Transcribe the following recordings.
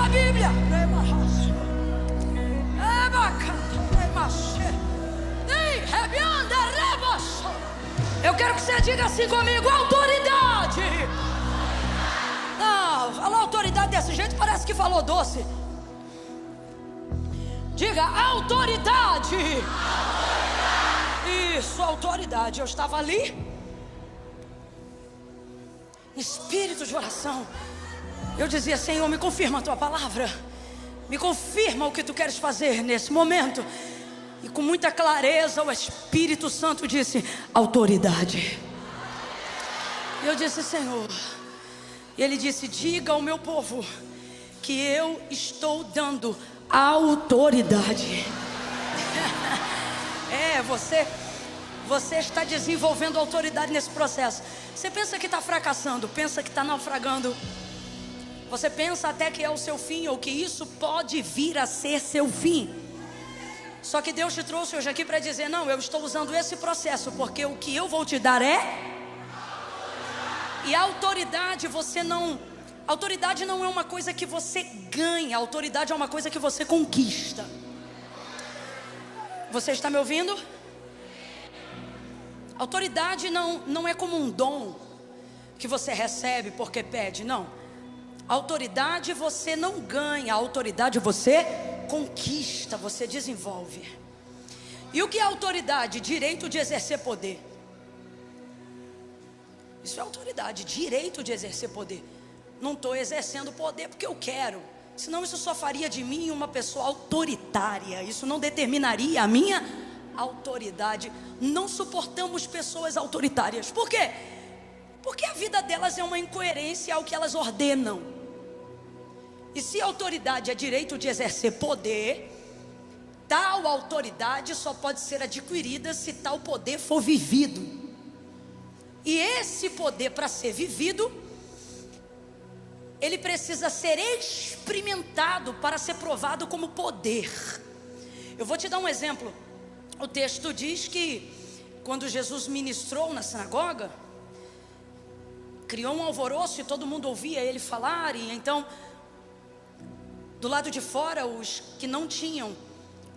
a Bíblia. Eu quero que você diga assim comigo: autoridade. Não, falar autoridade desse jeito parece que falou doce. Diga autoridade. Isso, autoridade. Eu estava ali, espírito de oração. Eu dizia: Senhor, me confirma a tua palavra, me confirma o que tu queres fazer nesse momento. E com muita clareza o Espírito Santo disse: autoridade. E eu disse: Senhor. E ele disse: diga ao meu povo que eu estou dando autoridade. Você está desenvolvendo autoridade nesse processo. Você pensa que está fracassando, pensa que está naufragando. Você pensa até que é o seu fim, ou que isso pode vir a ser seu fim. Só que Deus te trouxe hoje aqui para dizer: não, eu estou usando esse processo, porque o que eu vou te dar é... E a autoridade autoridade não é uma coisa que você ganha, a autoridade é uma coisa que você conquista. Você está me ouvindo? Autoridade não é como um dom que você recebe porque pede, não. Autoridade você não ganha, a autoridade você conquista, você desenvolve. E o que é autoridade? Direito de exercer poder. Isso é autoridade, direito de exercer poder. Não estou exercendo poder porque eu quero, senão isso só faria de mim uma pessoa autoritária. Isso não determinaria a minha autoridade. Não suportamos pessoas autoritárias. Por quê? Porque a vida delas é uma incoerência ao que elas ordenam. E se autoridade é direito de exercer poder, tal autoridade só pode ser adquirida se tal poder for vivido. E esse poder, para ser vivido, ele precisa ser experimentado para ser provado como poder. Eu vou te dar um exemplo. O texto diz que quando Jesus ministrou na sinagoga, criou um alvoroço e todo mundo ouvia ele falar. E então, do lado de fora, os que não tinham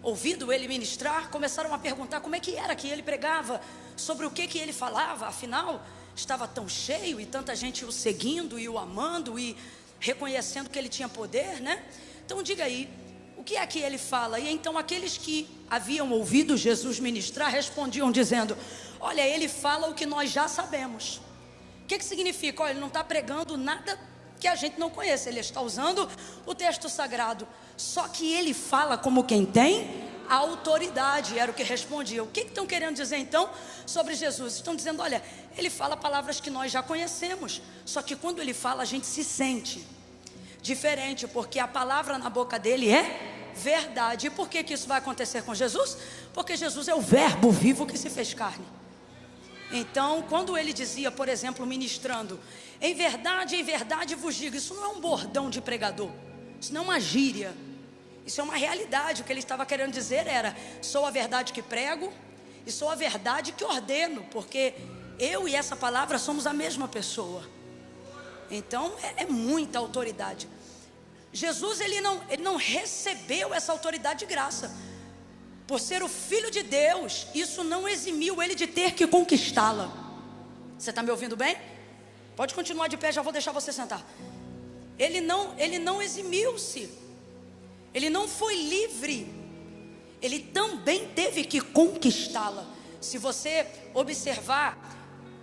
ouvido ele ministrar começaram a perguntar como é que era que ele pregava, sobre o que ele falava. Afinal, estava tão cheio e tanta gente o seguindo e o amando e reconhecendo que ele tinha poder, né? Então diga aí, o que é que ele fala? E então aqueles que haviam ouvido Jesus ministrar respondiam dizendo: olha, ele fala o que nós já sabemos. O que significa? Olha, ele não está pregando nada que a gente não conhece, ele está usando o texto sagrado, só que ele fala como quem tem autoridade. Era o que respondia. O que estão querendo dizer então sobre Jesus? Estão dizendo: olha, ele fala palavras que nós já conhecemos, só que quando ele fala a gente se sente diferente, porque a palavra na boca dele é verdade. E por que isso vai acontecer com Jesus? Porque Jesus é o verbo vivo que se fez carne. Então, quando ele dizia, por exemplo, ministrando: em verdade vos digo, isso não é um bordão de pregador, isso não é uma gíria, isso é uma realidade. O que ele estava querendo dizer era: sou a verdade que prego e sou a verdade que ordeno, porque eu e essa palavra somos a mesma pessoa. Então é muita autoridade. Jesus ele não recebeu essa autoridade de graça. Por ser o Filho de Deus, isso não eximiu ele de ter que conquistá-la. Você está me ouvindo bem? Pode continuar de pé, já vou deixar você sentar. Ele não eximiu-se. Ele não foi livre. Ele também teve que conquistá-la. Se você observar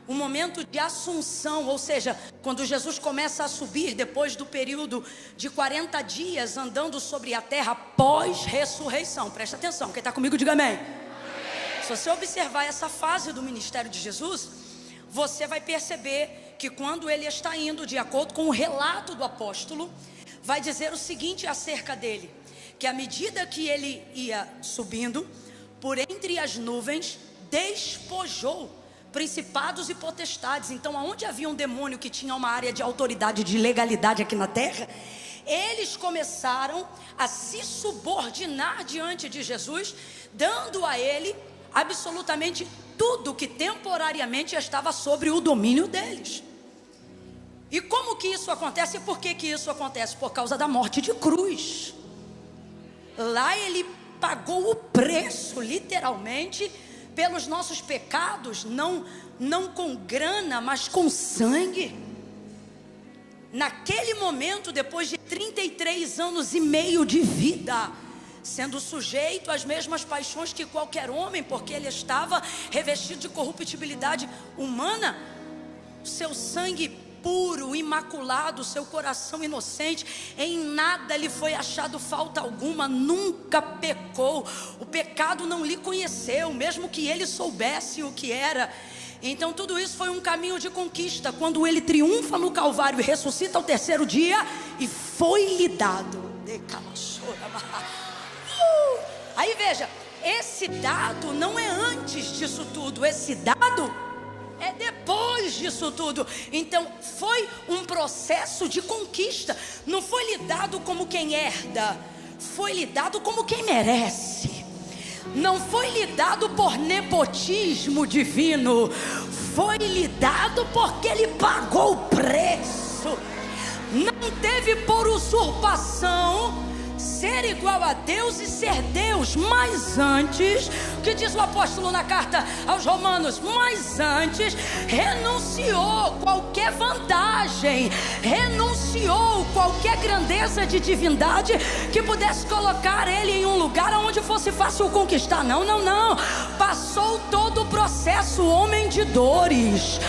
o momento de assunção, ou seja, quando Jesus começa a subir depois do período de 40 dias andando sobre a terra pós-ressurreição. Presta atenção, quem está comigo diga amém. Se você observar essa fase do ministério de Jesus, você vai perceber que quando ele está indo, de acordo com o relato do apóstolo, vai dizer o seguinte acerca dele: que à medida que ele ia subindo, por entre as nuvens, despojou principados e potestades. Então, aonde havia um demônio que tinha uma área de autoridade, de legalidade aqui na terra, eles começaram a se subordinar diante de Jesus, dando a ele absolutamente tudo que temporariamente estava sobre o domínio deles. E como que isso acontece? E por que que isso acontece? Por causa da morte de cruz. Lá ele pagou o preço, literalmente, pelos nossos pecados, não com grana, mas com sangue. Naquele momento, depois de 33 anos e meio de vida, sendo sujeito às mesmas paixões que qualquer homem, porque ele estava revestido de corruptibilidade humana, seu sangue puro, imaculado, seu coração inocente, em nada lhe foi achado falta alguma, nunca pecou, o pecado não lhe conheceu, mesmo que ele soubesse o que era. Então tudo isso foi um caminho de conquista, quando ele triunfa no Calvário e ressuscita ao terceiro dia, e foi-lhe dado. Aí veja, esse dado não é antes disso tudo, esse dado é depois disso tudo. Então foi um processo de conquista. Não foi lhe dado como quem herda, foi lhe dado como quem merece. Não foi lhe dado por nepotismo divino, foi lhe dado porque ele pagou o preço. Não teve por usurpação ser igual a Deus e ser Deus, mas antes, que diz o apóstolo na carta aos Romanos, mas antes renunciou qualquer vantagem, renunciou qualquer grandeza de divindade que pudesse colocar ele em um lugar onde fosse fácil conquistar. Não, passou todo o processo, homem de dores,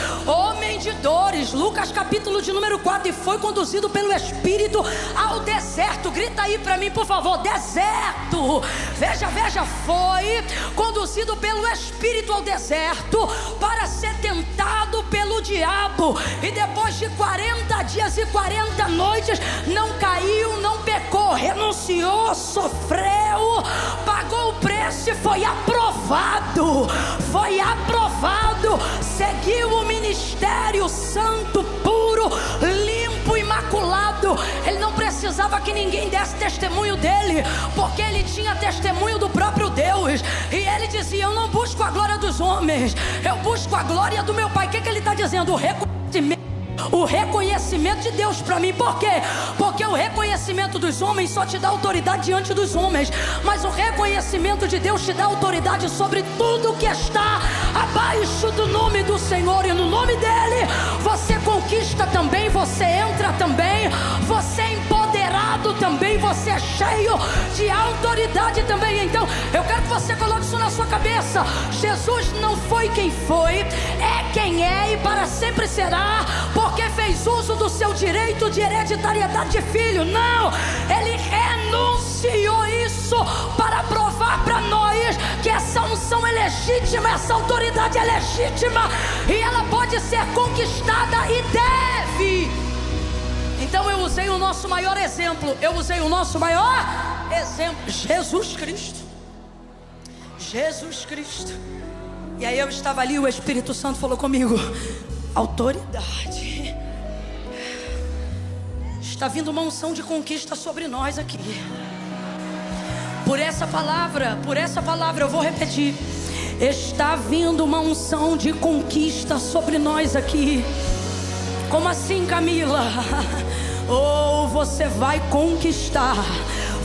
Lucas capítulo de número 4, e foi conduzido pelo Espírito ao deserto. Grita aí para mim, por favor, deserto. Veja, foi conduzido pelo Espírito ao deserto para ser tentado pelo diabo, e depois de 40 dias e 40 noites não caiu, não pecou, renunciou, sofreu, pagou o preço e foi aprovado, seguiu o ministério santo, puro, limpo, imaculado. Ele não precisava que ninguém desse testemunho dele, porque ele tinha testemunho do próprio Deus, e ele dizia: eu não busco a glória dos homens, eu busco a glória do meu Pai. O que ele está dizendo? O reconhecimento de Deus para mim. Por quê? Porque o reconhecimento dos homens só te dá autoridade diante dos homens, mas o reconhecimento de Deus te dá autoridade sobre tudo que está abaixo do nome do Senhor, e no nome dele você conquista também, você entra também, você é empoderado também, você é cheio de autoridade também. Então eu quero que você coloque isso na sua cabeça: Jesus não foi quem foi, é quem é e para sempre será, porque fez uso do seu direito de hereditariedade de filho. Não, ele renunciou isso para provar para nós que essa unção é legítima, essa autoridade é legítima, e ela pode ser conquistada e deve. Então eu usei o nosso maior exemplo, Jesus Cristo. E aí eu estava ali, o Espírito Santo falou comigo: autoridade. Está vindo uma unção de conquista sobre nós aqui. Por essa palavra eu vou repetir: está vindo uma unção de conquista sobre nós aqui. Como assim, Camila? Ou você vai conquistar,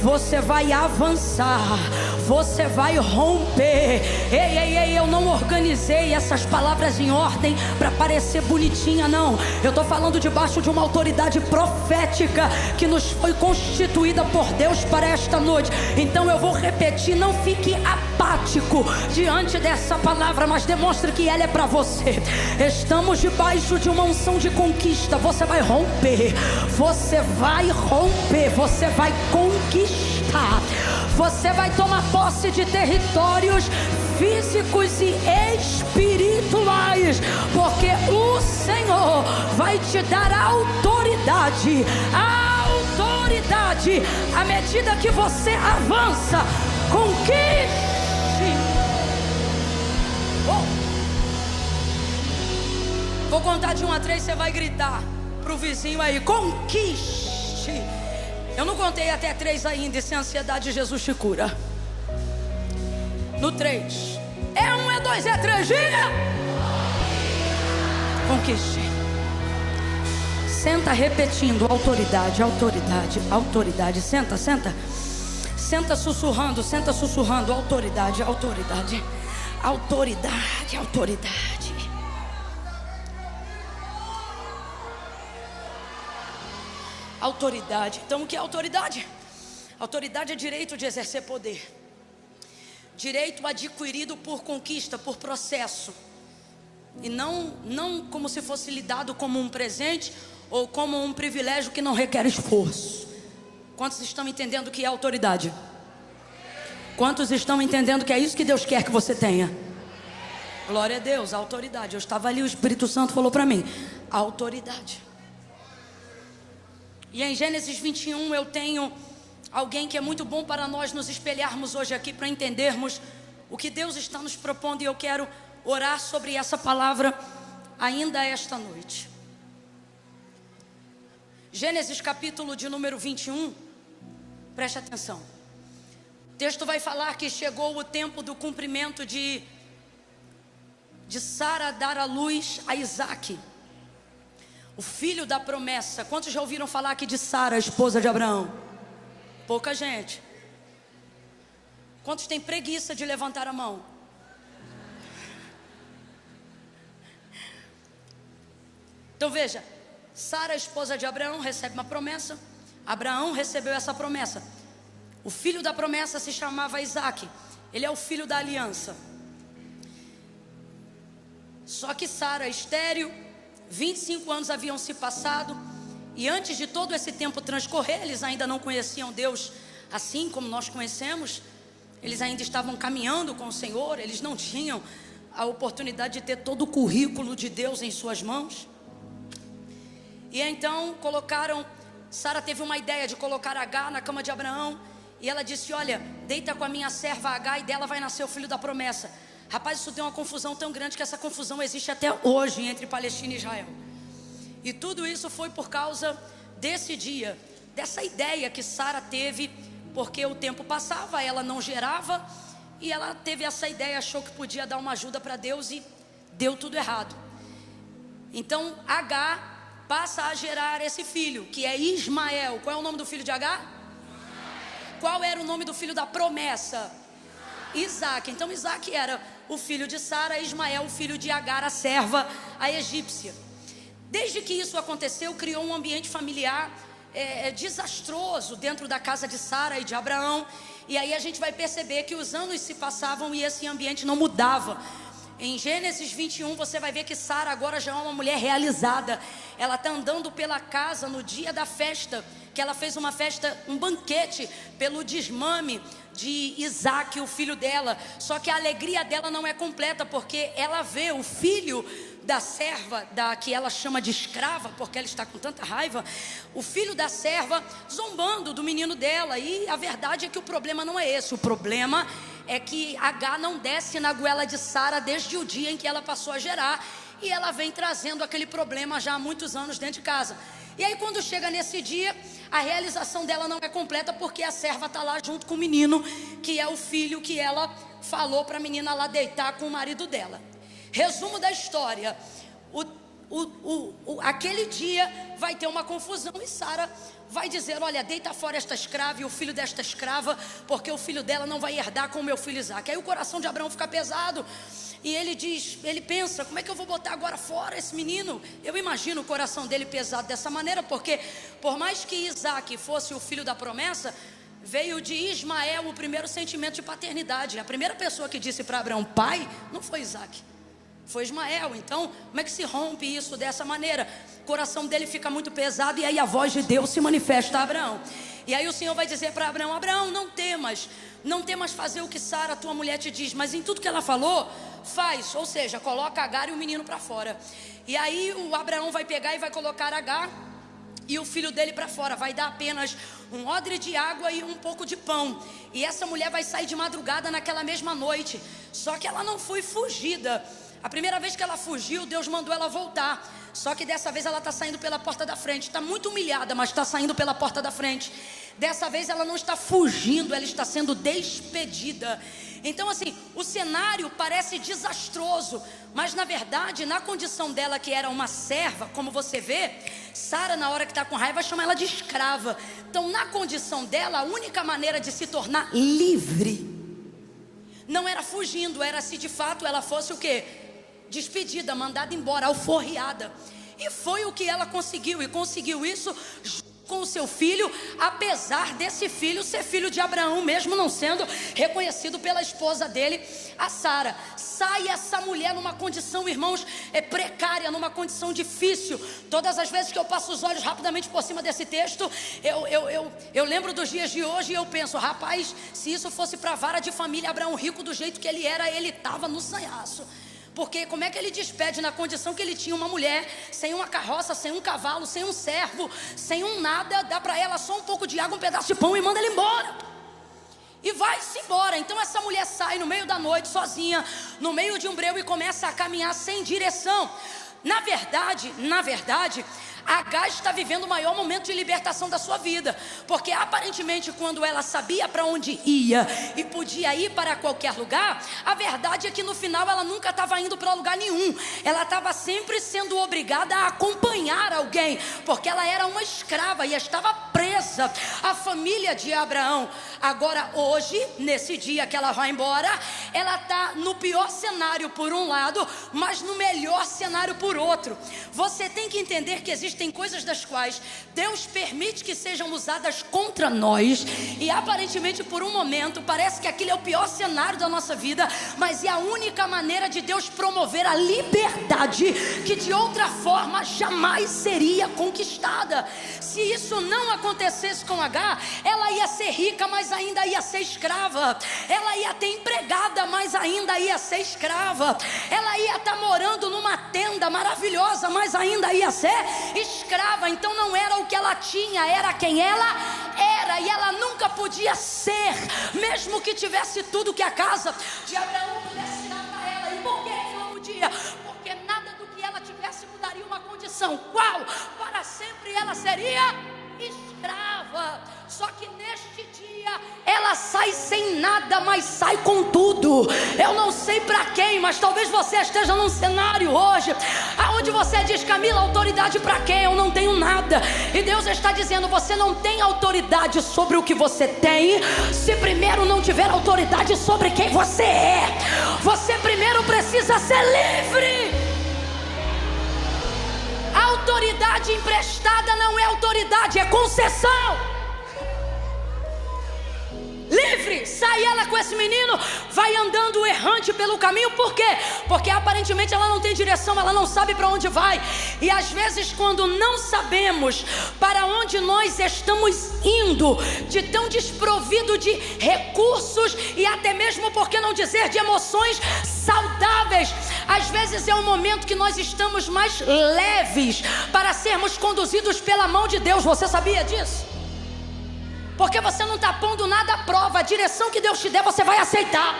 você vai avançar, você vai romper. Ei, eu não organizei essas palavras em ordem para parecer bonitinha, não. Eu estou falando debaixo de uma autoridade profética que nos foi constituída por Deus para esta noite. Então eu vou repetir, não fique apático diante dessa palavra, mas demonstre que ela é para você. Estamos debaixo de uma unção de conquista. Você vai romper, você vai conquistar, você vai tomar posse de territórios físicos e espirituais, porque o Senhor vai te dar autoridade à medida que você avança. Conquiste. Vou contar de 1 a 3, você vai gritar pro vizinho aí: conquiste. Eu não contei até 3 ainda, e sem ansiedade Jesus te cura. No 3, é 1, é 2, é 3, diga: conquiste. Senta repetindo: autoridade, autoridade, autoridade. Senta, senta. Senta sussurrando, autoridade, autoridade, autoridade, autoridade. Autoridade. Então o que é autoridade? Autoridade é direito de exercer poder. Direito adquirido por conquista, por processo. E não como se fosse lhe dado como um presente ou como um privilégio que não requer esforço. Quantos estão entendendo o que é autoridade? Quantos estão entendendo que é isso que Deus quer que você tenha? Glória a Deus, autoridade. Eu estava ali, o Espírito Santo falou para mim: autoridade. E em Gênesis 21 eu tenho alguém que é muito bom para nós nos espelharmos hoje aqui, para entendermos o que Deus está nos propondo. E eu quero orar sobre essa palavra ainda esta noite. Gênesis capítulo de número 21, preste atenção. O texto vai falar que chegou o tempo do cumprimento de Sara dar à luz a Isaque, o filho da promessa. Quantos já ouviram falar aqui de Sara, a esposa de Abraão? Pouca gente. Quantos têm preguiça de levantar a mão? Então veja, Sara, esposa de Abraão, recebe uma promessa. Abraão recebeu essa promessa. O filho da promessa se chamava Isaque. Ele é o filho da aliança. Só que Sara, estéril, 25 anos haviam se passado. E antes de todo esse tempo transcorrer, eles ainda não conheciam Deus assim como nós conhecemos. Eles ainda estavam caminhando com o Senhor. Eles não tinham a oportunidade de ter todo o currículo de Deus em suas mãos. E então Sara teve uma ideia de colocar Agar na cama de Abraão. E ela disse: olha, deita com a minha serva Agar e dela vai nascer o filho da promessa. Rapaz, isso deu uma confusão tão grande que essa confusão existe até hoje entre Palestina e Israel. E tudo isso foi por causa desse dia, dessa ideia que Sara teve, porque o tempo passava, ela não gerava, e ela teve essa ideia, achou que podia dar uma ajuda para Deus e deu tudo errado. Então Agar passa a gerar esse filho, que é Ismael. Qual é o nome do filho de Agar? Qual era o nome do filho da promessa? Isaque. Então Isaque era o filho de Sara, Ismael o filho de Agar, a serva, a egípcia. Desde que isso aconteceu, criou um ambiente familiar desastroso dentro da casa de Sara e de Abraão. E aí a gente vai perceber que os anos se passavam e esse ambiente não mudava. Em Gênesis 21 você vai ver que Sara agora já é uma mulher realizada. Ela está andando pela casa no dia da festa, que ela fez uma festa, um banquete pelo desmame de Isaque, o filho dela. Só que a alegria dela não é completa, porque ela vê o filho da serva, que ela chama de escrava, porque ela está com tanta raiva, o filho da serva zombando do menino dela. E a verdade é que o problema não é esse. O problema é que Agar não desce na goela de Sara desde o dia em que ela passou a gerar. E ela vem trazendo aquele problema já há muitos anos dentro de casa. E aí quando chega nesse dia, a realização dela não é completa, porque a serva está lá junto com o menino, que é o filho que ela falou para a menina lá deitar com o marido dela. Resumo da história: aquele dia vai ter uma confusão e Sara vai dizer: olha, deita fora esta escrava e o filho desta escrava, porque o filho dela não vai herdar com o meu filho Isaque. Aí o coração de Abraão fica pesado e ele pensa: como é que eu vou botar agora fora esse menino? Eu imagino o coração dele pesado dessa maneira, porque por mais que Isaque fosse o filho da promessa, veio de Ismael o primeiro sentimento de paternidade. A primeira pessoa que disse para Abraão pai não foi Isaque, foi Ismael. Então como é que se rompe isso dessa maneira? O coração dele fica muito pesado, e aí a voz de Deus se manifesta a Abraão. E aí o Senhor vai dizer para Abraão: Abraão, não temas fazer o que Sara, tua mulher, te diz, mas em tudo que ela falou, faz. Ou seja, coloca Agar e o menino para fora. E aí o Abraão vai pegar e vai colocar Agar e o filho dele para fora. Vai dar apenas um odre de água e um pouco de pão. E essa mulher vai sair de madrugada naquela mesma noite. Só que ela não foi fugida. A primeira vez que ela fugiu, Deus mandou ela voltar. Só que dessa vez ela está saindo pela porta da frente. Está muito humilhada, mas está saindo pela porta da frente. Dessa vez ela não está fugindo, ela está sendo despedida. Então assim, o cenário parece desastroso, mas na verdade, na condição dela que era uma serva, como você vê, Sara na hora que está com raiva chama ela de escrava. Então na condição dela, a única maneira de se tornar livre não era fugindo, era se de fato ela fosse o quê? Despedida, mandada embora, alforriada. E foi o que ela conseguiu, e conseguiu isso com o seu filho, apesar desse filho ser filho de Abraão, mesmo não sendo reconhecido pela esposa dele, a Sara. Sai essa mulher numa condição, irmãos, precária, numa condição difícil. Todas as vezes que eu passo os olhos rapidamente por cima desse texto, eu lembro dos dias de hoje e eu penso, rapaz, se isso fosse para a vara de família, Abraão rico do jeito que ele era, ele estava no sanhaço. Porque como é que ele despede na condição que ele tinha uma mulher, sem uma carroça, sem um cavalo, sem um servo, sem um nada, dá para ela só um pouco de água, um pedaço de pão e manda ele embora. E vai-se embora. Então essa mulher sai no meio da noite, sozinha, no meio de um breu e começa a caminhar sem direção. Na verdade, Agar está vivendo o maior momento de libertação da sua vida, porque aparentemente quando ela sabia para onde ia e podia ir para qualquer lugar, a verdade é que no final ela nunca estava indo para lugar nenhum. Ela estava sempre sendo obrigada a acompanhar alguém, porque ela era uma escrava e estava presa à família de Abraão. Agora hoje, nesse dia que ela vai embora, ela está no pior cenário por um lado, mas no melhor cenário por outro. Você tem que entender que existem coisas das quais Deus permite que sejam usadas contra nós, e aparentemente por um momento parece que aquele é o pior cenário da nossa vida, mas é a única maneira de Deus promover a liberdade que de outra forma jamais seria conquistada. Se isso não acontecesse com Agar, ela ia ser rica, mas ainda ia ser escrava. Ela ia ter empregada, mas ainda ia ser escrava. Ela ia estar morando numa tenda maravilhosa, mas ainda ia ser escrava. Então não era o que ela tinha, era quem ela era. E ela nunca podia ser, mesmo que tivesse tudo que a casa de Abraão pudesse dar para ela. E por que não podia? Porque nada do que ela tivesse mudaria uma condição. Qual? Para sempre ela seria escrava. Só que neste dia ela sai sem nada, mas sai com tudo. Eu não sei para quem, mas talvez você esteja num cenário hoje aonde você diz: Camila, autoridade para quem? Eu não tenho nada. E Deus está dizendo: você não tem autoridade sobre o que você tem, se primeiro não tiver autoridade sobre quem você é. Você primeiro precisa ser livre. A autoridade emprestada não é autoridade, é concessão. Livre, sai ela com esse menino, vai andando errante pelo caminho. Por quê? Porque aparentemente ela não tem direção, ela não sabe para onde vai. E às vezes quando não sabemos para onde nós estamos indo, de tão desprovido de recursos e até mesmo, por que não dizer, de emoções saudáveis, às vezes é um momento que nós estamos mais leves para sermos conduzidos pela mão de Deus. Você sabia disso? Porque você não está pondo nada à prova. A direção que Deus te der, você vai aceitar.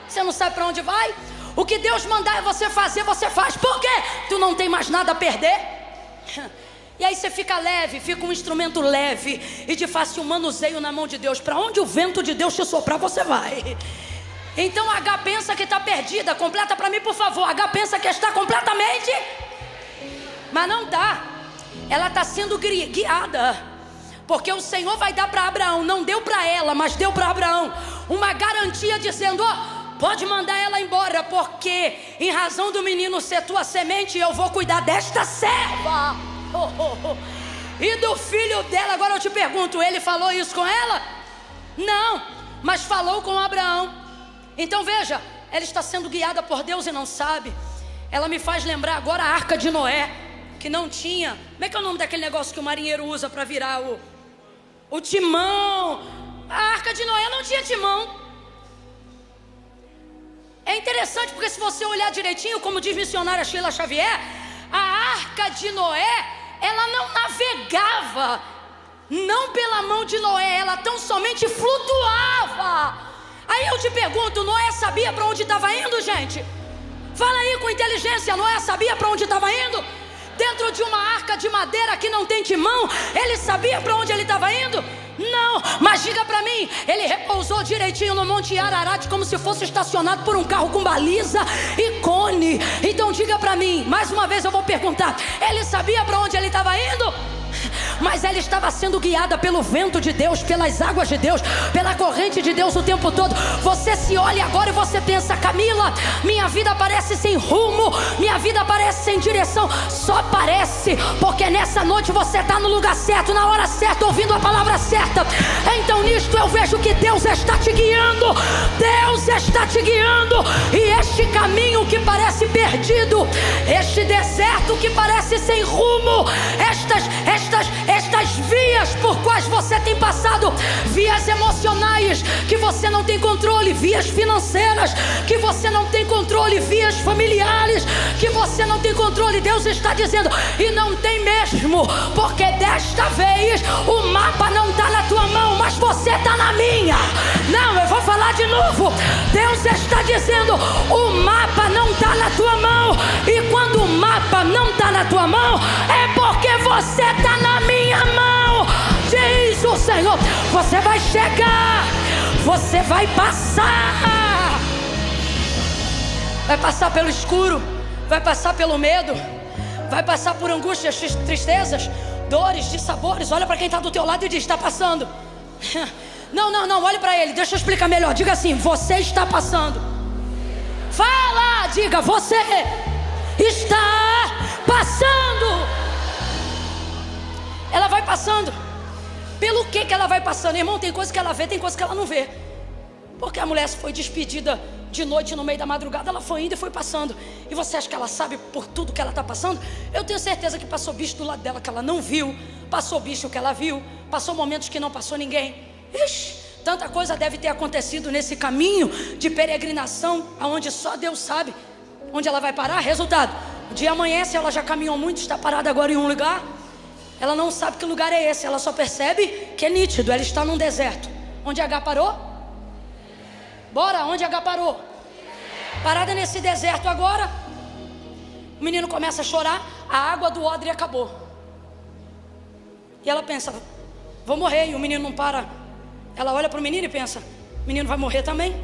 Você não sabe para onde vai? O que Deus mandar você fazer, você faz. Por quê? Tu não tem mais nada a perder. E aí você fica leve, fica um instrumento leve e de fácil manuseio na mão de Deus. Para onde o vento de Deus te soprar, você vai. Então H pensa que está perdida. Completa para mim, por favor. H pensa que está completamente, mas não está. Ela está sendo guiada. Porque o Senhor vai dar para Abraão, não deu para ela, mas deu para Abraão uma garantia dizendo: ó, pode mandar ela embora, porque em razão do menino ser tua semente, eu vou cuidar desta serva. E do filho dela. Agora eu te pergunto, ele falou isso com ela? Não, mas falou com Abraão. Então veja, ela está sendo guiada por Deus e não sabe. Ela me faz lembrar agora a arca de Noé, que não tinha. Como é que é o nome daquele negócio que o marinheiro usa para virar o timão? A arca de Noé não tinha timão. É interessante porque se você olhar direitinho, como diz missionária Sheila Xavier, a arca de Noé, ela não navegava, não pela mão de Noé, ela tão somente flutuava. Aí eu te pergunto, Noé sabia para onde estava indo, gente? Fala aí com inteligência. Noé sabia para onde estava indo? Dentro de uma arca de madeira que não tem timão, ele sabia para onde ele estava indo? Não, mas diga para mim, ele repousou direitinho no Monte Ararat, como se fosse estacionado por um carro com baliza e cone. Então diga para mim, mais uma vez eu vou perguntar, ele sabia para onde ele estava indo? Mas ela estava sendo guiada pelo vento de Deus, pelas águas de Deus, pela corrente de Deus o tempo todo. Você se olha agora e você pensa: Camila, minha vida parece sem rumo, minha vida parece sem direção. Só parece, porque nessa noite você está no lugar certo, na hora certa, ouvindo a palavra certa. Então nisto eu vejo que Deus está te guiando. Deus está te guiando. E este caminho que parece perdido, este deserto que parece sem rumo, estas vias por quais você tem passado, vias emocionais que você não tem controle, vias financeiras que você não tem controle, vias familiares que você não tem controle, Deus está dizendo, e não tem mesmo, porque desta vez o mapa não está na tua mão, mas você está na minha. Não, eu vou falar de novo. Deus está dizendo, o mapa não está na tua mão, e quando o mapa não está na tua mão, é porque você está na minha mão, diz o Senhor. Você vai chegar, você vai passar. Vai passar pelo escuro, vai passar pelo medo, vai passar por angústias, tristezas, dores, dissabores. Olha para quem está do teu lado e diz: está passando. Não, olhe para ele, deixa eu explicar melhor. Diga assim: você está passando. Fala, diga: você está passando. Ela vai passando. Pelo que ela vai passando? Irmão, tem coisa que ela vê, tem coisa que ela não vê. Porque a mulher foi despedida de noite no meio da madrugada, ela foi indo e foi passando. E você acha que ela sabe por tudo que ela está passando? Eu tenho certeza que passou bicho do lado dela que ela não viu, passou bicho que ela viu, passou momentos que não passou ninguém. Ixi, tanta coisa deve ter acontecido nesse caminho de peregrinação, aonde só Deus sabe onde ela vai parar. Resultado, o dia amanhece, ela já caminhou muito, está parada agora em um lugar. Ela não sabe que lugar é esse, ela só percebe que é nítido, ela está num deserto. Onde H parou? Bora, onde H parou? Parada nesse deserto agora. O menino começa a chorar, a água do odre acabou. E ela pensa: vou morrer. E o menino não para. Ela olha para o menino e pensa: o menino vai morrer também.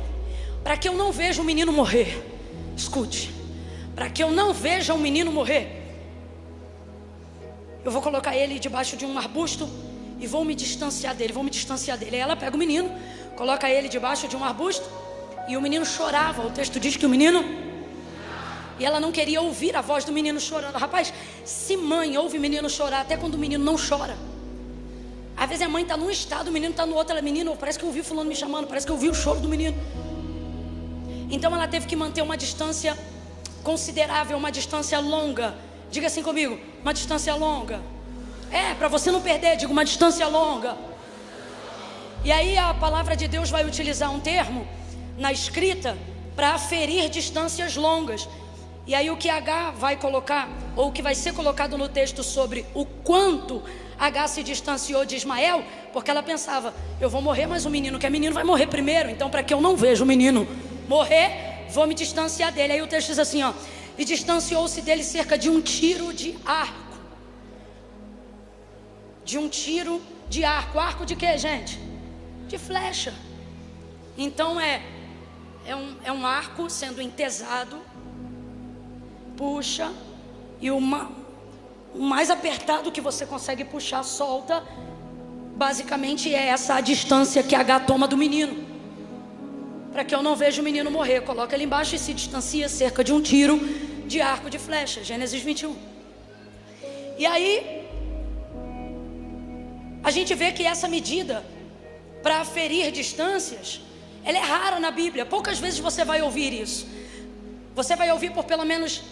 Para que eu não veja o menino morrer, escute, para que eu não veja o menino morrer, eu vou colocar ele debaixo de um arbusto e vou me distanciar dele, Aí ela pega o menino, coloca ele debaixo de um arbusto, e o menino chorava. O texto diz que o menino... E ela não queria ouvir a voz do menino chorando. Rapaz, se mãe ouve o menino chorar, até quando o menino não chora. Às vezes a mãe está num estado, o menino está no outro. Ela: menino, parece que eu ouvi fulano me chamando, parece que eu ouvi o choro do menino. Então ela teve que manter uma distância considerável, uma distância longa. Diga assim comigo: uma distância longa. Para você não perder, diga: uma distância longa. E aí a palavra de Deus vai utilizar um termo na escrita para aferir distâncias longas. E aí o que H vai colocar, ou o que vai ser colocado no texto sobre o quanto H se distanciou de Ismael, porque ela pensava: eu vou morrer, mas o menino vai morrer primeiro, então para que eu não veja o menino morrer, vou me distanciar dele. Aí o texto diz assim, e distanciou-se dele cerca de um tiro de arco. De um tiro de arco. Arco de quê, gente? De flecha. Então é um arco sendo entesado. Puxa, e o mais apertado que você consegue puxar, solta. Basicamente é essa a distância que H toma do menino. Para que eu não veja o menino morrer, coloca ele embaixo e se distancia cerca de um tiro de arco de flecha. Gênesis 21. E aí a gente vê que essa medida para aferir distâncias, ela é rara na Bíblia. Poucas vezes você vai ouvir isso. Você vai ouvir por pelo menos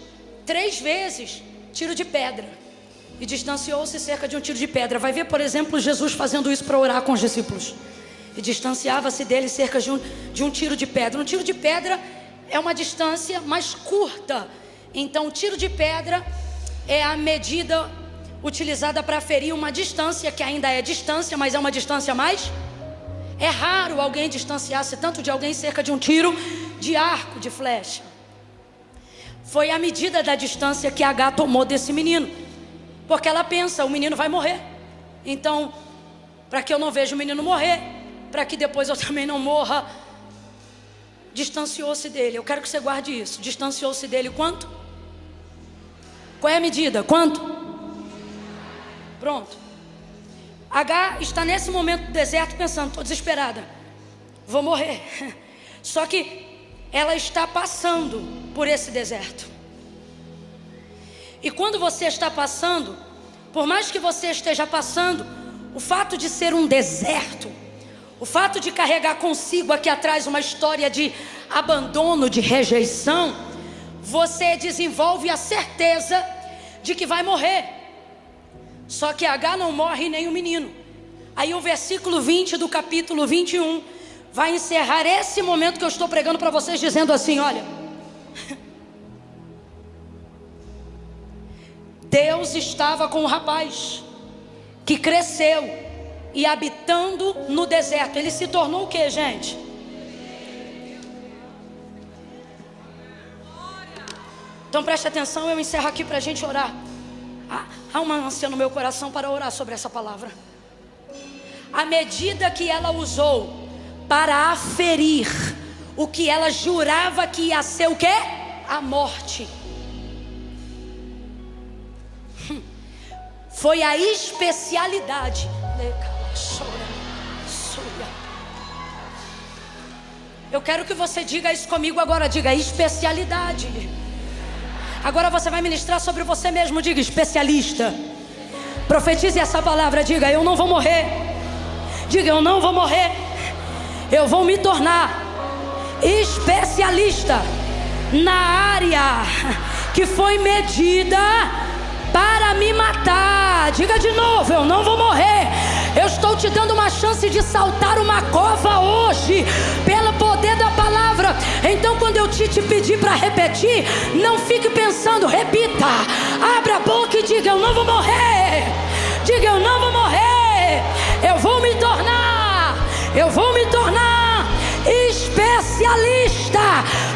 3 vezes tiro de pedra. E distanciou-se cerca de um tiro de pedra. Vai ver, por exemplo, Jesus fazendo isso para orar com os discípulos. E distanciava-se dele cerca de um tiro de pedra. Um tiro de pedra é uma distância mais curta. Então, o tiro de pedra é a medida utilizada para aferir uma distância que ainda é distância, mas é uma distância mais... É raro alguém distanciar-se tanto de alguém cerca de um tiro de arco, de flecha. foi a medida da distância que H tomou desse menino, porque ela pensa, o menino vai morrer, então para que eu não veja o menino morrer, para que depois eu também não morra, distanciou-se dele. Eu quero que você guarde isso. Distanciou-se dele quanto? Qual é a medida? Quanto? Pronto. H está nesse momento do deserto pensando, estou desesperada, vou morrer. Só que ela está passando por esse deserto. E quando você está passando, por mais que você esteja passando, o fato de ser um deserto, o fato de carregar consigo aqui atrás uma história de abandono, de rejeição, você desenvolve a certeza de que vai morrer. Só que H não morre nem o menino. Aí o versículo 20 do capítulo 21 vai encerrar esse momento que eu estou pregando para vocês, dizendo assim: olha, Deus estava com o rapaz que cresceu e habitando no deserto. Ele se tornou o que, gente? Então preste atenção, eu encerro aqui para a gente orar. Há uma ânsia no meu coração para orar sobre essa palavra. A medida que ela usou para aferir o que ela jurava que ia ser o quê? A morte. Foi a especialidade. Eu quero que você diga isso comigo agora. Diga especialidade. Agora você vai ministrar sobre você mesmo. Diga especialista. Profetize essa palavra. Diga eu não vou morrer. Diga eu não vou morrer. Eu vou me tornar especialista na área que foi medida para me matar. Diga de novo, eu não vou morrer. Eu estou te dando uma chance de saltar uma cova hoje, pelo poder da palavra. Então quando eu te pedir para repetir, não fique pensando, repita. Abra a boca e diga, eu não vou morrer. Diga, eu não vou morrer. Eu vou me tornar especialista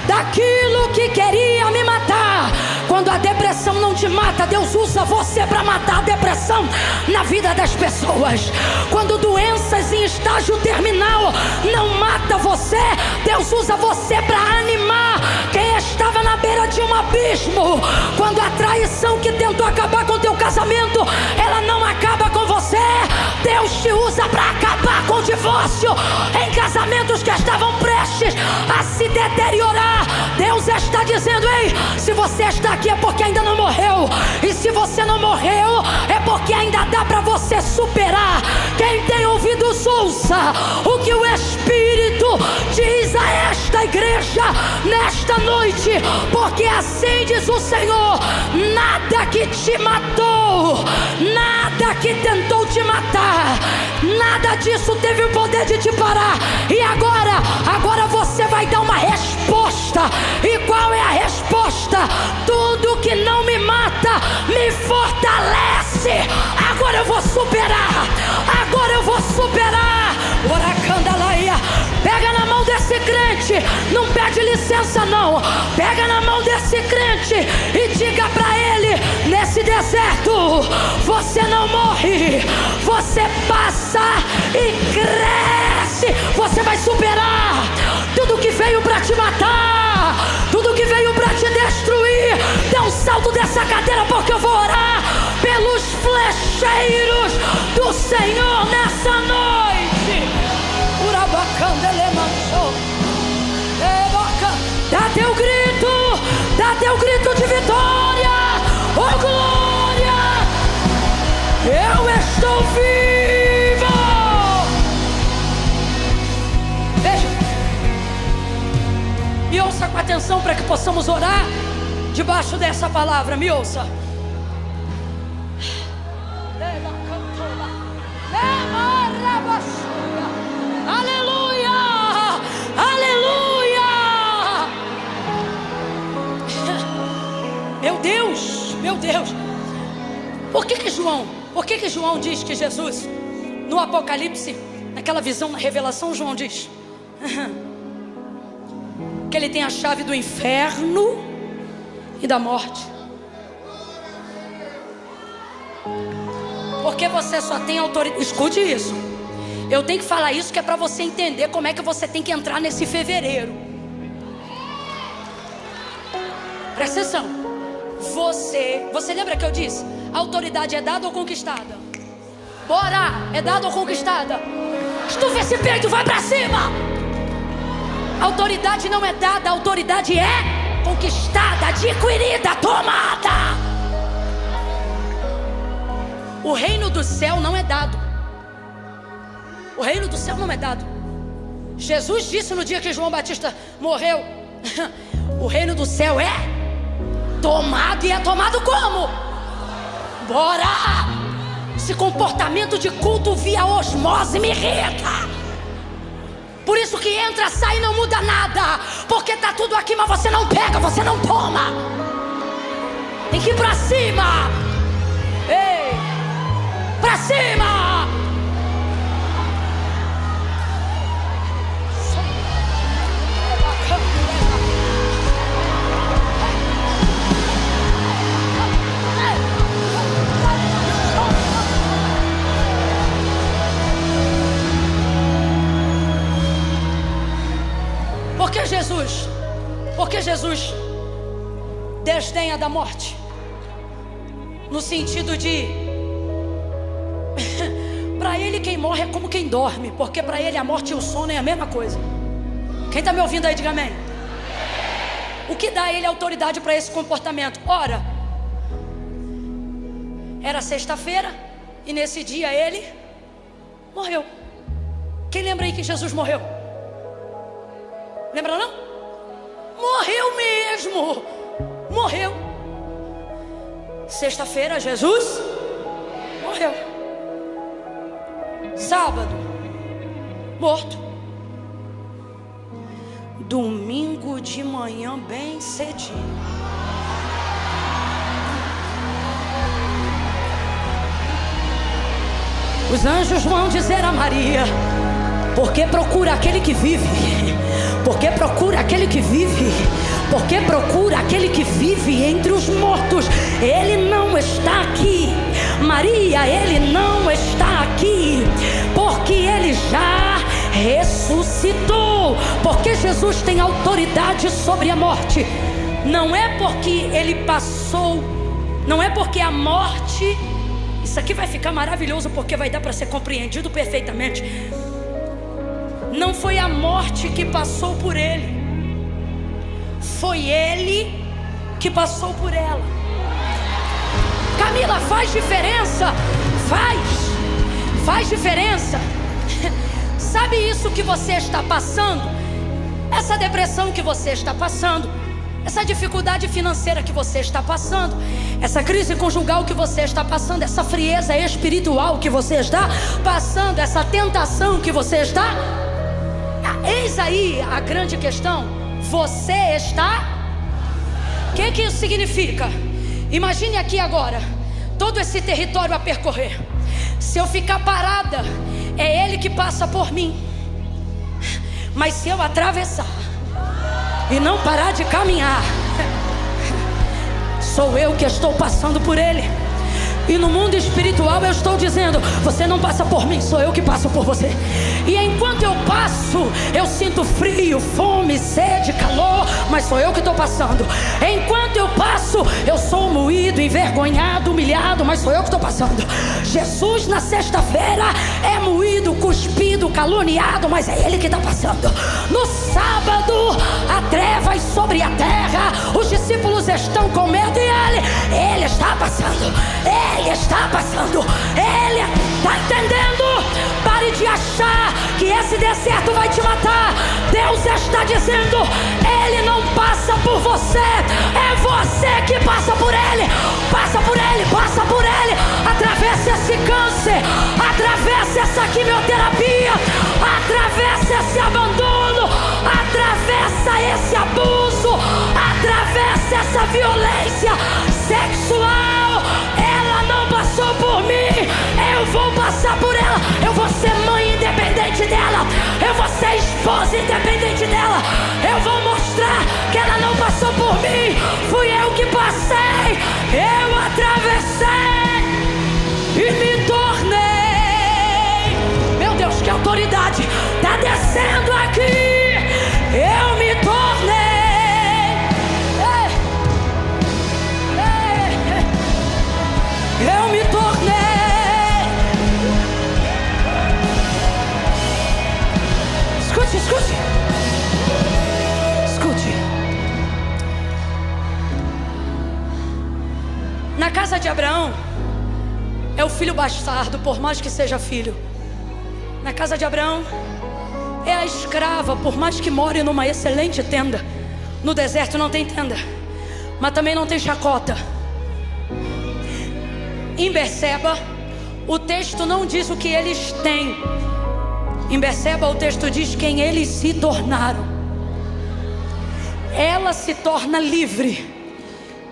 daquilo que queria me matar. Quando a depressão não te mata, Deus usa você para matar a depressão na vida das pessoas. Quando doenças em estágio terminal não mata você, Deus usa você para animar quem estava na beira de um abismo. Quando a traição que tentou acabar com teu casamento, ela não acaba com você, Deus te usa para acabar com o divórcio em casamentos que estavam prestes a se deteriorar. Deus está dizendo, ei, se você está aqui é porque ainda não morreu. E se você não morreu, é porque ainda dá para você superar. Quem tem ouvidos, ouça o que o Espírito diz a esta igreja nesta noite. Porque assim diz o Senhor, nada que te matou, nada que tentou te matar, nada disso teve o poder de te parar. E agora você vai dar uma resposta. E qual é a resposta? Tudo que não me mata me fortalece. Agora eu vou superar. Agora eu vou superar. Oracandalaia. Pega na mão desse crente. Não pede licença não. Pega na mão desse crente e diga pra ele, nesse deserto você não morre, você passa e cresce. Você vai superar tudo que veio pra te matar, tudo que veio pra te destruir. Dá um salto dessa cadeira, porque eu vou orar pelos flecheiros do Senhor nessa noite. Dá teu grito de vitória. Oh glória, eu estou vivo. Veja, me ouça com atenção para que possamos orar debaixo dessa palavra. Me ouça. Aleluia, aleluia. Meu Deus. Por que João diz que Jesus, no Apocalipse, naquela visão, na revelação, João diz que ele tem a chave do inferno e da morte. Porque você só tem autoridade. Escute isso. Eu tenho que falar isso que é para você entender como é que você tem que entrar nesse fevereiro. Presta atenção. Você lembra que eu disse? A autoridade é dada ou conquistada? Bora! É dada ou conquistada? Estufa esse peito, vai pra cima! A autoridade não é dada, a autoridade é conquistada, adquirida, tomada. O reino do céu não é dado. O reino do céu não é dado. Jesus disse no dia que João Batista morreu: o reino do céu é tomado. E é tomado como? Bora! Esse comportamento de culto via osmose me irrita. Por isso que entra, sai e não muda nada. Porque tá tudo aqui, mas você não pega, você não toma. Tem que ir pra cima. Ei, pra cima. Porque Jesus desdenha da morte, no sentido de para ele quem morre é como quem dorme, porque para ele a morte e o sono é a mesma coisa. Quem está me ouvindo aí, diga amém. O que dá a ele autoridade para esse comportamento? Ora, era sexta-feira e nesse dia ele morreu. Quem lembra aí que Jesus morreu? Lembra não? Morreu mesmo. Morreu. Sexta-feira Jesus morreu. Sábado, morto. Domingo de manhã bem cedinho, os anjos vão dizer a Maria: porque procura aquele que vive, porque procura aquele que vive, porque procura aquele que vive entre os mortos. Ele não está aqui, Maria, ele não está aqui, porque ele já ressuscitou. Porque Jesus tem autoridade sobre a morte. Não é porque ele passou, não é porque a morte, isso aqui vai ficar maravilhoso porque vai dar para ser compreendido perfeitamente. Não foi a morte que passou por ele, foi ele que passou por ela. Camila, faz diferença? Faz diferença. Sabe isso que você está passando? Essa depressão que você está passando, essa dificuldade financeira que você está passando, essa crise conjugal que você está passando, essa frieza espiritual que você está passando, essa tentação que você está... Eis aí a grande questão. Você está... O que isso significa? Imagine aqui agora todo esse território a percorrer. Se eu ficar parada, é Ele que passa por mim. Mas se eu atravessar e não parar de caminhar, sou eu que estou passando por Ele. E no mundo espiritual eu estou dizendo: você não passa por mim, sou eu que passo por você. E enquanto eu passo, eu sinto frio, fome, sede, calor, mas sou eu que estou passando. Enquanto eu passo, eu sou moído, envergonhado, humilhado, mas sou eu que estou passando. Jesus na sexta-feira é moído, cuspido, caluniado, mas é Ele que está passando. No sábado, há trevas sobre a terra, os discípulos estão com medo e Ele está passando. Ele está passando. Ele está entendendo? Pare de achar que esse deserto vai te matar. Deus está dizendo: Ele não passa por você, é você que passa por Ele. Passa por Ele, passa por Ele. Atravessa esse câncer, atravessa essa quimioterapia, atravessa esse abandono, atravessa esse abuso, atravessa essa violência sexual. Ela não passou por mim, eu vou passar por ela. Eu vou ser mãe independente dela, eu vou ser esposa independente dela. Eu vou mostrar mostrar que ela não passou por mim. Fui eu que passei, eu atravessei e me tornei. Meu Deus, que autoridade está descendo aqui. Eu me tornei. Eu me tornei. Escute, escute. Escute. Na casa de Abraão, é o filho bastardo, por mais que seja filho. Na casa de Abraão, é a escrava, por mais que more numa excelente tenda. No deserto não tem tenda, mas também não tem chacota. Em Berseba, o texto não diz o que eles têm. Em Berseba, o texto diz quem eles se tornaram. Ela se torna livre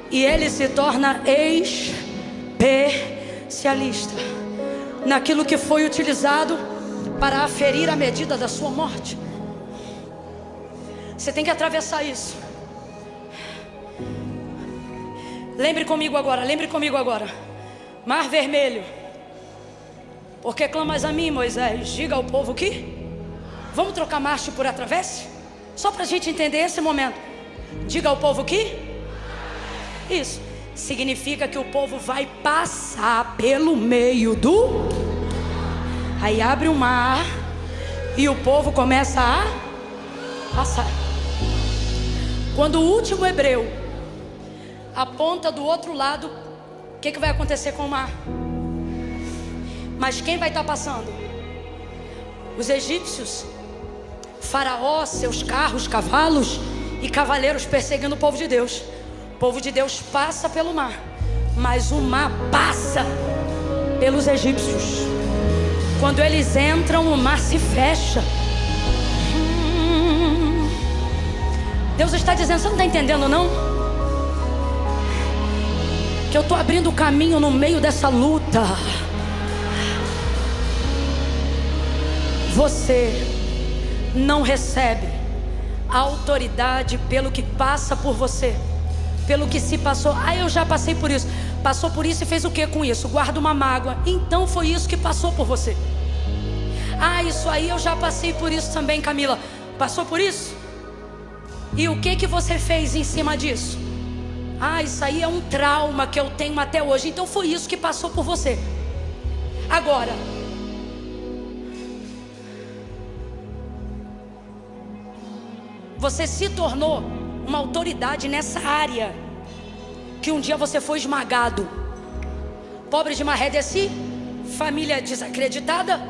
e ele se torna especialista naquilo que foi utilizado para aferir a medida da sua morte. Você tem que atravessar isso. Lembre comigo agora, lembre comigo agora. Mar Vermelho. Por que clamas a mim, Moisés? Diga ao povo que vamos trocar marcha por atravesse? Só para a gente entender esse momento. Diga ao povo que isso significa que o povo vai passar pelo meio do. Aí abre o mar e o povo começa a passar. Quando o último hebreu aponta do outro lado, o que vai acontecer com o mar? Mas quem vai estar passando? Os egípcios, Faraó, seus carros, cavalos e cavaleiros perseguindo o povo de Deus. O povo de Deus passa pelo mar, mas o mar passa pelos egípcios. Quando eles entram, o mar se fecha. Deus está dizendo, você não está entendendo não? Que eu estou abrindo o caminho no meio dessa luta. Você não recebe a autoridade pelo que passa por você, pelo que se passou. Eu já passei por isso. Passou por isso e fez o que com isso? Guarda uma mágoa. Então foi isso que passou por você. Isso aí eu já passei por isso também, Camila. Passou por isso? E o que você fez em cima disso? Isso aí é um trauma que eu tenho até hoje. Então foi isso que passou por você. Agora, você se tornou uma autoridade nessa área que um dia você foi esmagado. Pobre de Maré Desci, família desacreditada,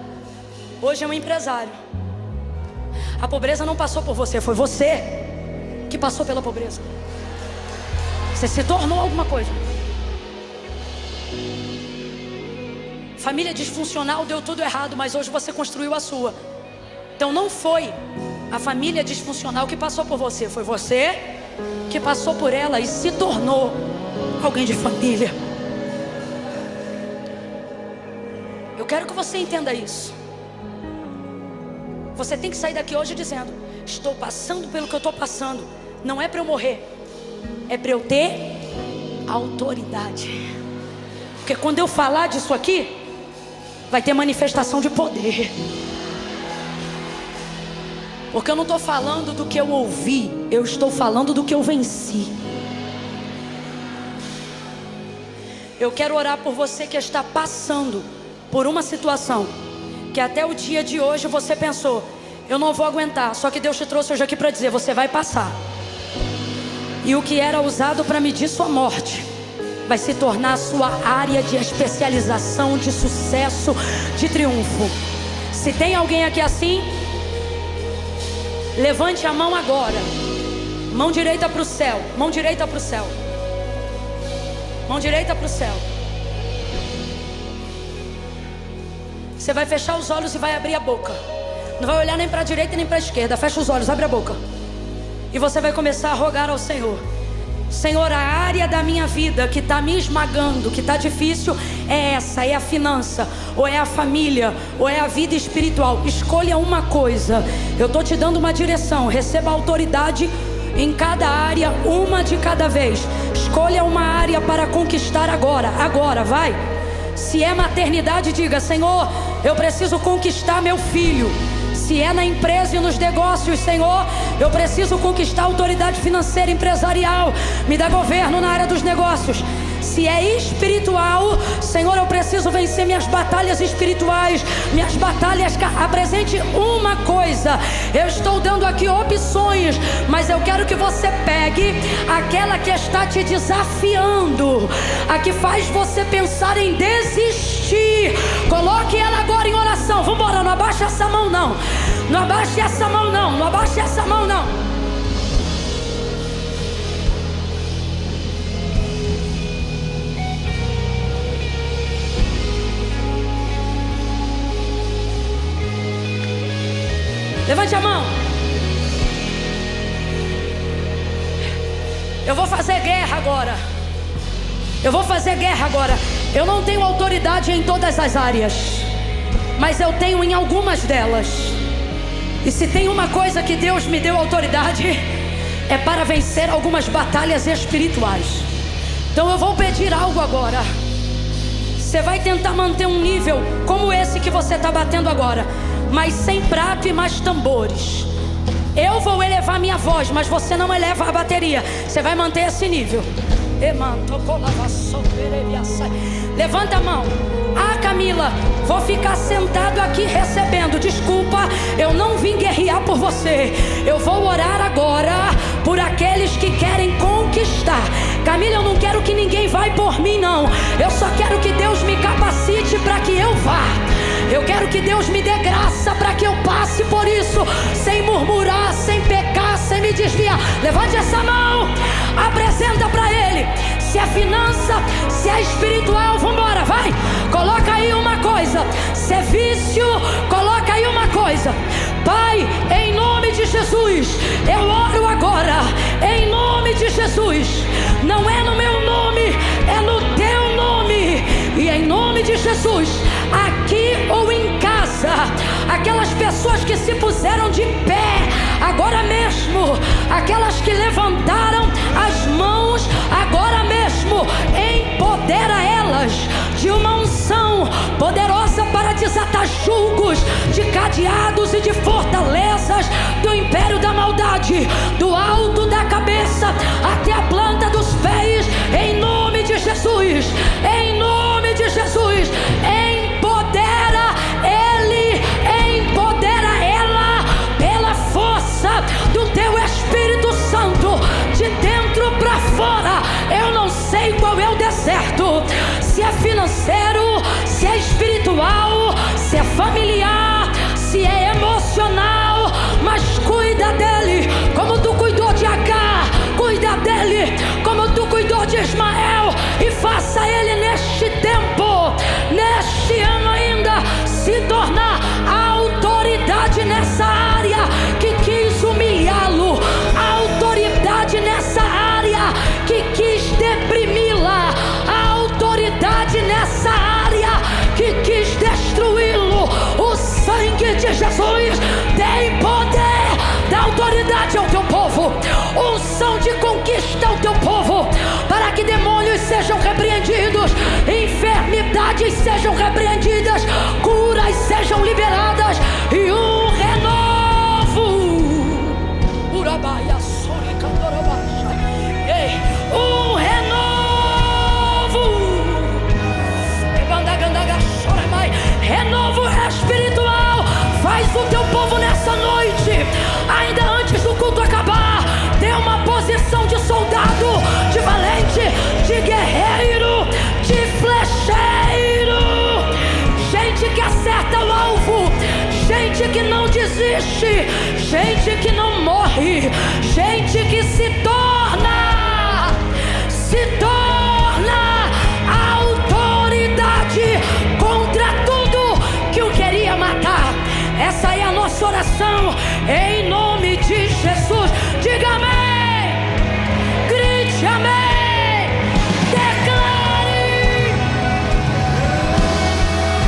hoje é um empresário. A pobreza não passou por você, foi você que passou pela pobreza. Você se tornou alguma coisa. Família disfuncional, deu tudo errado, mas hoje você construiu a sua. Então não foi a família disfuncional que passou por você, foi você que passou por ela e se tornou alguém de família. Eu quero que você entenda isso. Você tem que sair daqui hoje dizendo: estou passando pelo que eu estou passando. Não é para eu morrer, é para eu ter autoridade. Porque quando eu falar disso aqui, vai ter manifestação de poder. Porque eu não estou falando do que eu ouvi, eu estou falando do que eu venci. Eu quero orar por você que está passando por uma situação que até o dia de hoje você pensou: eu não vou aguentar. Só que Deus te trouxe hoje aqui para dizer: você vai passar. E o que era usado para medir sua morte vai se tornar a sua área de especialização, de sucesso, de triunfo. Se tem alguém aqui assim, levante a mão agora. Mão direita para o céu. Mão direita para o céu. Mão direita para o céu. Você vai fechar os olhos e vai abrir a boca. Não vai olhar nem para a direita nem para a esquerda. Fecha os olhos, abre a boca. E você vai começar a rogar ao Senhor: Senhor, a área da minha vida que está me esmagando, que está difícil, é essa, é a finança, ou é a família, ou é a vida espiritual. Escolha uma coisa. Eu estou te dando uma direção. Receba a autoridade em cada área, uma de cada vez. Escolha uma área para conquistar agora. Agora, vai. Se é maternidade, diga: Senhor, eu preciso conquistar meu filho. Se é na empresa e nos negócios, Senhor, eu preciso conquistar autoridade financeira, empresarial. Me dá governo na área dos negócios. Se é espiritual, Senhor, eu preciso vencer minhas batalhas espirituais, minhas batalhas. Apresente uma coisa. Eu estou dando aqui opções, mas eu quero que você pegue aquela que está te desafiando, a que faz você pensar em desistir. Coloque ela agora em oração. Vamos embora, não abaixe essa mão não. Não abaixe essa mão não. Não abaixe essa mão não. Levante a mão. Eu vou fazer guerra agora. Eu vou fazer guerra agora. Eu não tenho autoridade em todas as áreas, mas eu tenho em algumas delas. E se tem uma coisa que Deus me deu autoridade, é para vencer algumas batalhas espirituais. Então eu vou pedir algo agora. Você vai tentar manter um nível como esse que você está batendo agora, mas sem prato e mais tambores. Eu vou elevar minha voz, mas você não eleva a bateria. Você vai manter esse nível. Levanta a mão. Ah, Camila, vou ficar sentado aqui recebendo. Desculpa, eu não vim guerrear por você. Eu vou orar agora por aqueles que querem conquistar. Camila, eu não quero que ninguém vá por mim, não. Eu só quero que Deus me capacite para que eu vá. Eu quero que Deus me dê graça para que eu passe por isso, sem murmurar, sem pecar, sem me desviar. Levante essa mão, apresenta para Ele. Se é finança, se é espiritual, vambora, vai. Coloca aí uma coisa. Se é vício, coloca aí uma coisa. Pai, em nome de Jesus, eu oro agora, em nome de Jesus. Não é no meu nome, é no teu nome. E em nome de Jesus, aqui ou em casa, aquelas pessoas que se puseram de pé agora mesmo, aquelas que levantaram as mãos agora mesmo, empodera elas de uma unção poderosa para desatar julgos de cadeados e de fortalezas do império da maldade, do alto da cabeça até a planta dos pés, em nome de Jesus, em nome de Jesus. Empodera ele, empodera ela pela força do teu Espírito Santo, de dentro para fora. Eu não sei qual é o deserto, se é financeiro, se é espiritual, se é familiar, se é emocional, mas cuida dele como tu cuidou de Agar, cuida dele como tu cuidou de Ismael, e faça ele neste tempo, neste ano ainda, se tornar a autoridade nessa área que quis humilhá-lo, a autoridade nessa área que quis deprimi-la, a autoridade nessa área que quis destruí-lo. O sangue de Jesus tem poder, dá autoridade ao teu povo, unção de conquista ao teu povo, para que demônios sejam repreendidos, enfermidades sejam repreendidas, curas sejam liberadas, e um renovo, um renovo espiritual. Faz o teu povo nessa noite, ainda antes do culto acabar, ter uma posição de soldado, de valente, de guerreiro, de flecheiro, gente que acerta o alvo, gente que não desiste, gente que não morre, gente que se torna autoridade contra tudo que o queria matar. Essa é a nossa oração em